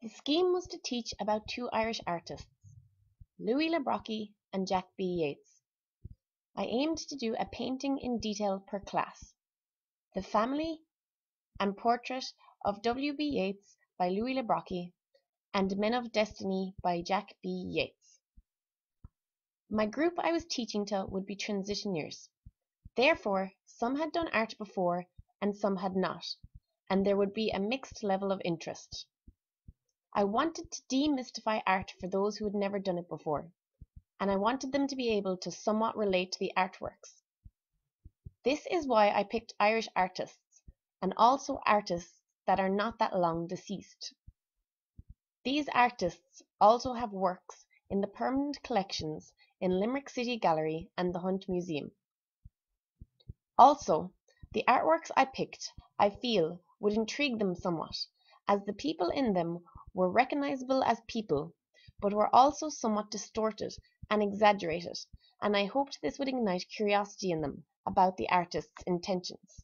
The scheme was to teach about two Irish artists, Louis Le Brocquy and Jack B. Yeats. I aimed to do a painting in detail per class. The Family and Portrait of W. B. Yeats by Louis Le Brocquy and Men of Destiny by Jack B. Yeats. My group I was teaching to would be transition years. Therefore, some had done art before and some had not, and there would be a mixed level of interest. I wanted to demystify art for those who had never done it before, and I wanted them to be able to somewhat relate to the artworks. This is why I picked Irish artists, and also artists that are not that long deceased. These artists also have works in the permanent collections in Limerick City Gallery and the Hunt Museum. Also, the artworks I picked, I feel, would intrigue them somewhat, as the people in them were recognizable as people, but were also somewhat distorted and exaggerated, and I hoped this would ignite curiosity in them about the artist's intentions.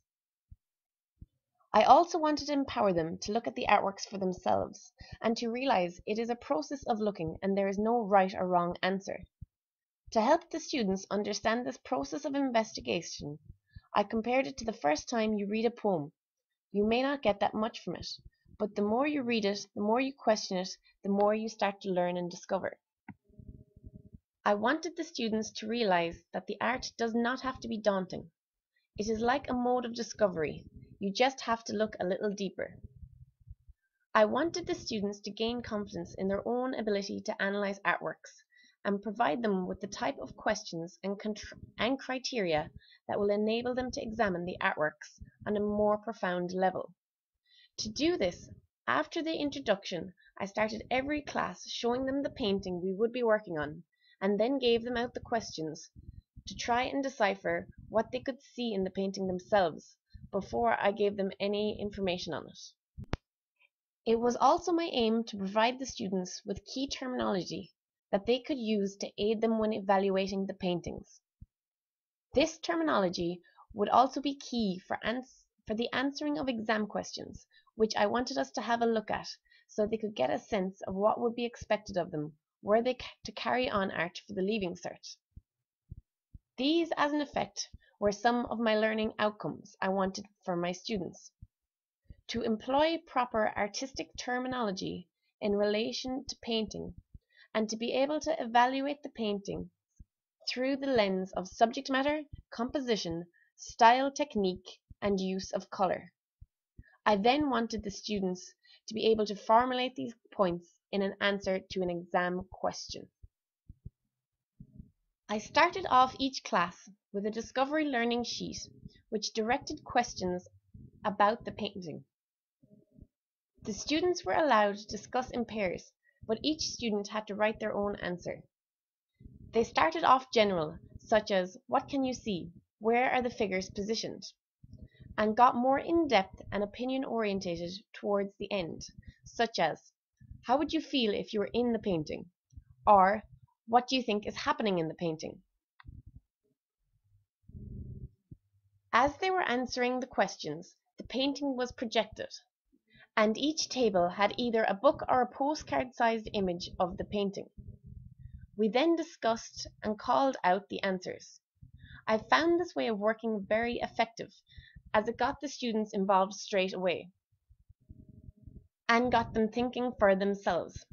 I also wanted to empower them to look at the artworks for themselves, and to realize it is a process of looking and there is no right or wrong answer. To help the students understand this process of investigation, I compared it to the first time you read a poem. You may not get that much from it, but the more you read it, the more you question it, the more you start to learn and discover. I wanted the students to realize that the art does not have to be daunting. It is like a mode of discovery. You just have to look a little deeper. I wanted the students to gain confidence in their own ability to analyze artworks and provide them with the type of questions and criteria that will enable them to examine the artworks on a more profound level. To do this, after the introduction, I started every class showing them the painting we would be working on, and then gave them out the questions to try and decipher what they could see in the painting themselves before I gave them any information on it. It was also my aim to provide the students with key terminology that they could use to aid them when evaluating the paintings. This terminology would also be key for the answering of exam questions, which I wanted us to have a look at so they could get a sense of what would be expected of them were they to carry on art for the Leaving Cert. These, as an effect, were some of my learning outcomes I wanted for my students. To employ proper artistic terminology in relation to painting, and to be able to evaluate the painting through the lens of subject matter, composition, style, technique, and use of colour. I then wanted the students to be able to formulate these points in an answer to an exam question. I started off each class with a discovery learning sheet which directed questions about the painting. The students were allowed to discuss in pairs, but each student had to write their own answer. They started off general, such as, what can you see? Where are the figures positioned? And got more in-depth and opinion-orientated towards the end, such as, how would you feel if you were in the painting? Or, what do you think is happening in the painting? As they were answering the questions, the painting was projected, and each table had either a book or a postcard-sized image of the painting. We then discussed and called out the answers. I found this way of working very effective, as it got the students involved straight away and got them thinking for themselves.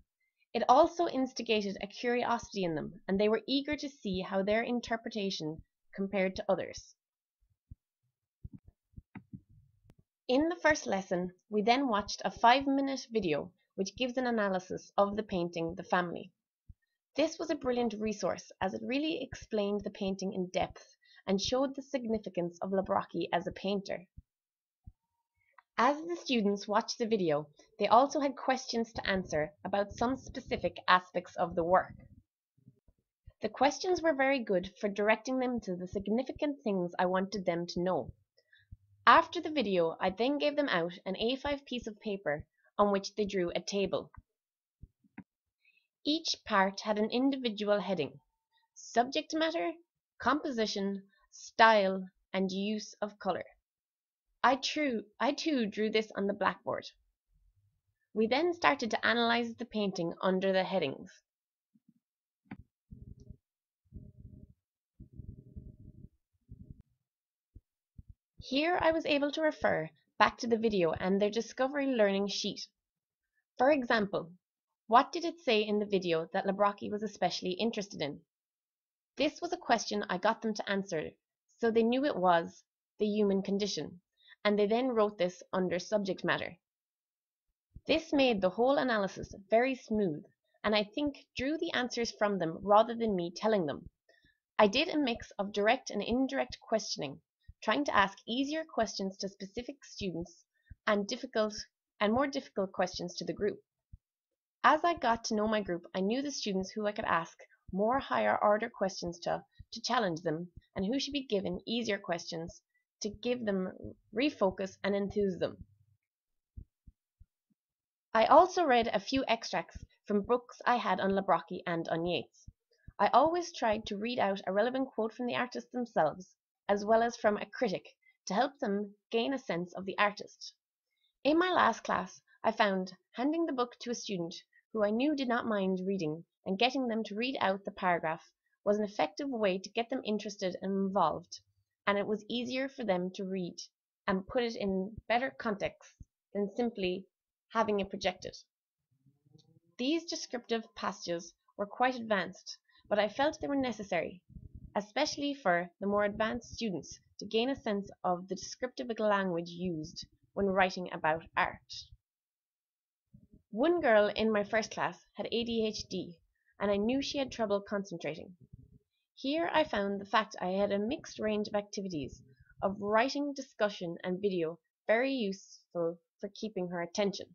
It also instigated a curiosity in them, and they were eager to see how their interpretation compared to others. In the first lesson, we then watched a 5-minute video which gives an analysis of the painting The Family. This was a brilliant resource as it really explained the painting in depth and showed the significance of Le Brocquy as a painter. As the students watched the video, they also had questions to answer about some specific aspects of the work. The questions were very good for directing them to the significant things I wanted them to know. After the video, I then gave them out an A5 piece of paper on which they drew a table. Each part had an individual heading: subject matter, composition, style, and use of colour. I too drew this on the blackboard. We then started to analyze the painting under the headings. Here I was able to refer back to the video and their discovery learning sheet. For example, what did it say in the video that Brocquy was especially interested in? This was a question I got them to answer, so they knew it was the human condition, and they then wrote this under subject matter. This made the whole analysis very smooth, and I think drew the answers from them rather than me telling them. I did a mix of direct and indirect questioning, trying to ask easier questions to specific students and more difficult questions to the group. As I got to know my group, I knew the students who I could ask more higher order questions to challenge them, and who should be given easier questions to give them refocus and enthuse them. I also read a few extracts from books I had on Brocquy and on Yeats. I always tried to read out a relevant quote from the artists themselves, as well as from a critic, to help them gain a sense of the artist. In my last class, I found handing the book to a student who I knew did not mind reading and getting them to read out the paragraph was an effective way to get them interested and involved, and it was easier for them to read and put it in better context than simply having it projected. These descriptive passages were quite advanced, but I felt they were necessary, especially for the more advanced students, to gain a sense of the descriptive language used when writing about art. One girl in my first class had ADHD, and I knew she had trouble concentrating. Here I found the fact I had a mixed range of activities of writing, discussion, and video very useful for keeping her attention.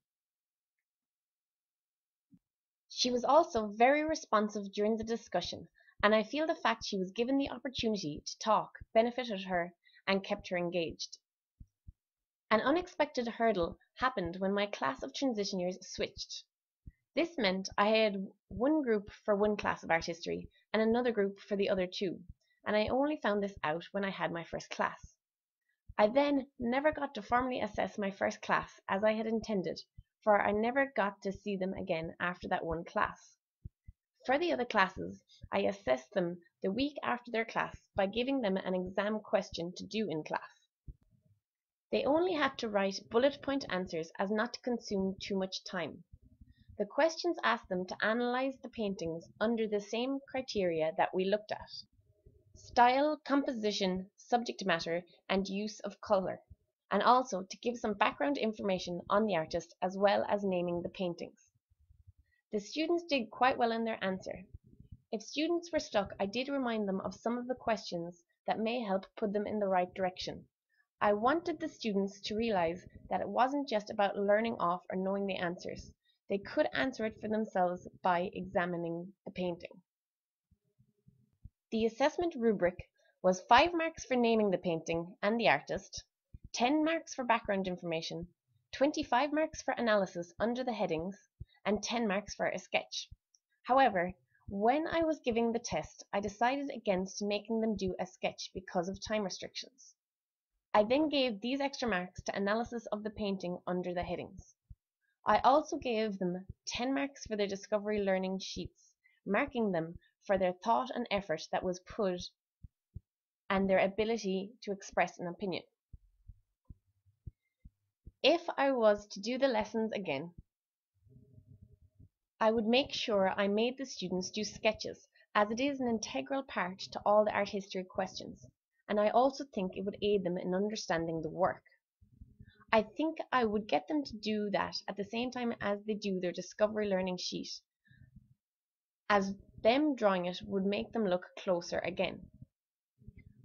She was also very responsive during the discussion, and I feel the fact she was given the opportunity to talk benefited her and kept her engaged. An unexpected hurdle happened when my class of transition years switched. This meant I had one group for one class of art history and another group for the other two, and I only found this out when I had my first class. I then never got to formally assess my first class as I had intended, for I never got to see them again after that one class. For the other classes, I assessed them the week after their class by giving them an exam question to do in class. They only had to write bullet point answers as not to consume too much time. The questions asked them to analyze the paintings under the same criteria that we looked at: style, composition, subject matter, and use of color, and also to give some background information on the artist as well as naming the paintings. The students did quite well in their answer. If students were stuck, I did remind them of some of the questions that may help put them in the right direction. I wanted the students to realize that it wasn't just about learning off or knowing the answers. They could answer it for themselves by examining the painting. The assessment rubric was 5 marks for naming the painting and the artist, 10 marks for background information, 25 marks for analysis under the headings, and 10 marks for a sketch. However, when I was giving the test, I decided against making them do a sketch because of time restrictions. I then gave these extra marks to analysis of the painting under the headings. I also gave them 10 marks for their discovery learning sheets, marking them for their thought and effort that was put and their ability to express an opinion. If I was to do the lessons again, I would make sure I made the students do sketches, as it is an integral part to all the art history questions, and I also think it would aid them in understanding the work. I think I would get them to do that at the same time as they do their discovery learning sheet, as them drawing it would make them look closer again.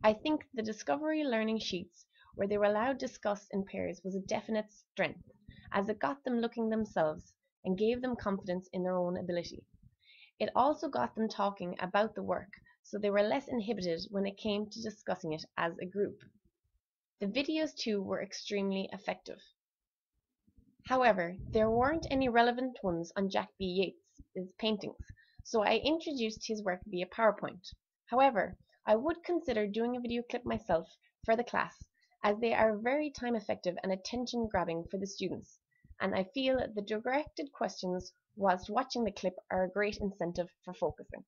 I think the discovery learning sheets where they were allowed to discuss in pairs was a definite strength, as it got them looking themselves and gave them confidence in their own ability. It also got them talking about the work, so they were less inhibited when it came to discussing it as a group. The videos too were extremely effective. However, there weren't any relevant ones on Jack B. Yeats' paintings, so I introduced his work via PowerPoint. However, I would consider doing a video clip myself for the class, as they are very time effective and attention grabbing for the students, and I feel the directed questions whilst watching the clip are a great incentive for focusing.